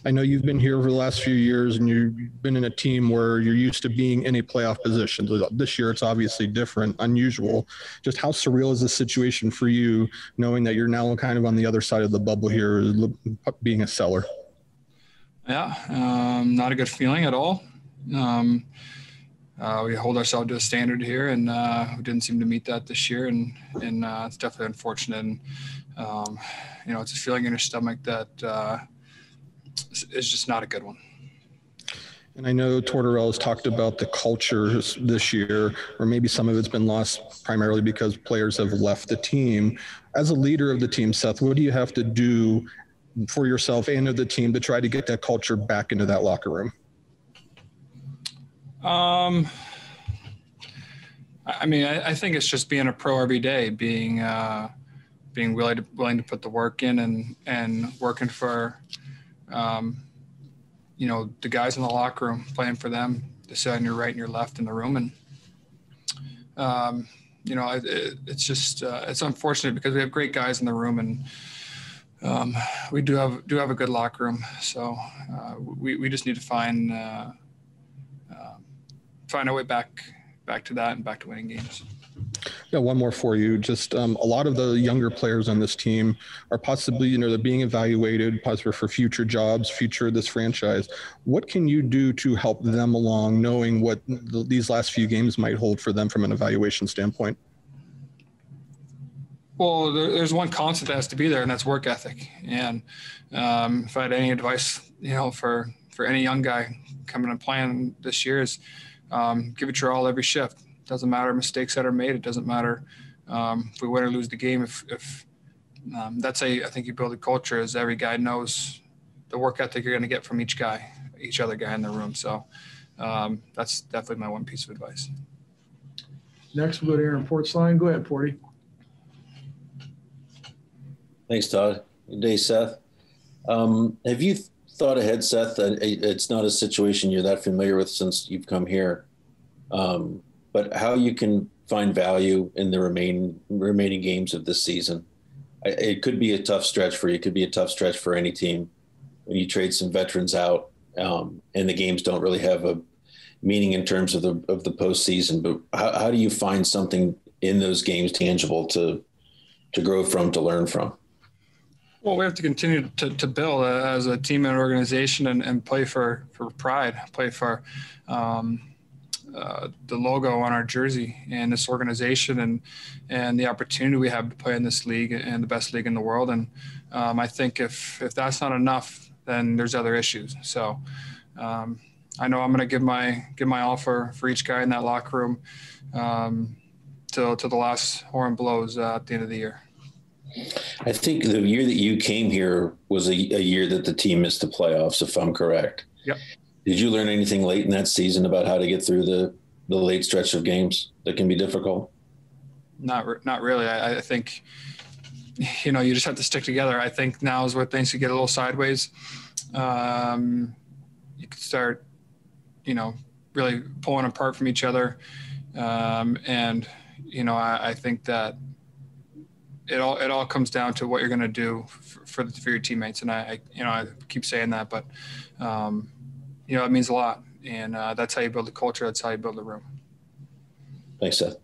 I know you've been here for the last few years and you've been in a team where you're used to being in a playoff position. This year, it's obviously different, unusual. Just how surreal is this situation for you, knowing that you're now kind of on the other side of the bubble here, being a seller? Yeah, not a good feeling at all. We hold ourselves to a standard here, and we didn't seem to meet that this year, and it's definitely unfortunate. And it's a feeling in your stomach that is just not a good one. And I know Tortorella has talked about the culture this year, or maybe some of it's been lost primarily because players have left the team. As a leader of the team, Seth, what do you have to do for yourself and of the team to try to get that culture back into that locker room? I think it's just being a pro every day, being willing to put the work in and working for, the guys in the locker room, playing for them, deciding your right and your left in the room. And, it's just, it's unfortunate because we have great guys in the room, and we do have a good locker room. So we just need to find our way back to that and back to winning games. Yeah, one more for you. Just a lot of the younger players on this team are possibly, they're being evaluated possibly for future jobs, future of this franchise. What can you do to help them along, knowing what these last few games might hold for them from an evaluation standpoint? Well, there's one constant that has to be there, and that's work ethic. And if I had any advice, for any young guy coming and playing this year is give it your all every shift. It doesn't matter mistakes that are made. It doesn't matter if we win or lose the game. If that's how I think you build a culture, is every guy knows the work ethic you're going to get from each other guy in the room. So that's definitely my one piece of advice. Next, we'll go to Aaron Portzline. Go ahead, Porty. Thanks, Todd. Good day, Seth. Have you thought ahead, Seth? It's not a situation you're that familiar with since you've come here, but how you can find value in the remaining games of this season. It could be a tough stretch for you. It could be a tough stretch for any team when you trade some veterans out, and the games don't really have a meaning in terms of the postseason. But how do you find something in those games tangible to grow from, to learn from? Well, we have to continue to build as a team and organization and play for pride, play for the logo on our jersey and this organization and the opportunity we have to play in this league and the best league in the world. And I think if that's not enough, then there's other issues. So I know I'm going to give my all for each guy in that locker room till the last horn blows at the end of the year. I think the year that you came here was a year that the team missed the playoffs, if I'm correct. Yep. Did you learn anything late in that season about how to get through the late stretch of games that can be difficult? Not really. I think, you just have to stick together. I think now is where things could get a little sideways. You could start, really pulling apart from each other. I think that it all comes down to what you're going to do for your teammates. And I keep saying that, but it means a lot. And that's how you build a culture. That's how you build a room. Thanks, Seth.